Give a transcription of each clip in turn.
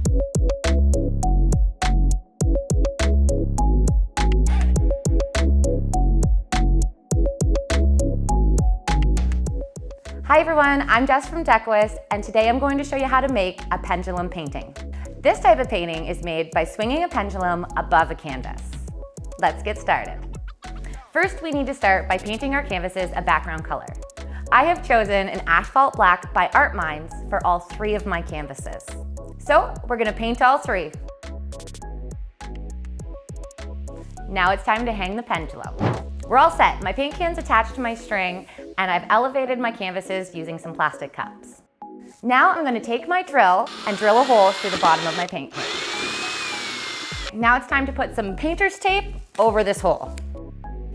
Hi everyone, I'm Jess from Decoist, and today I'm going to show you how to make a pendulum painting. This type of painting is made by swinging a pendulum above a canvas. Let's get started. First, we need to start by painting our canvases a background color. I have chosen an asphalt black by Art Minds for all 3 of my canvases. So we're going to paint all 3. Now it's time to hang the pendulum. We're all set. My paint can's attached to my string, and I've elevated my canvases using some plastic cups. Now I'm going to take my drill and drill a hole through the bottom of my paint can. Now it's time to put some painter's tape over this hole.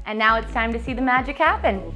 And now it's time to see the magic happen.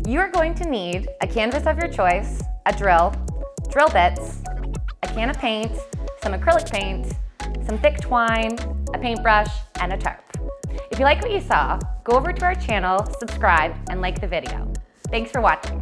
You are going to need a canvas of your choice, a drill bits, a can of paint, some acrylic paint, some thick twine, a paintbrush, and a tarp. If you like what you saw, go over to our channel, subscribe, and like the video. Thanks for watching.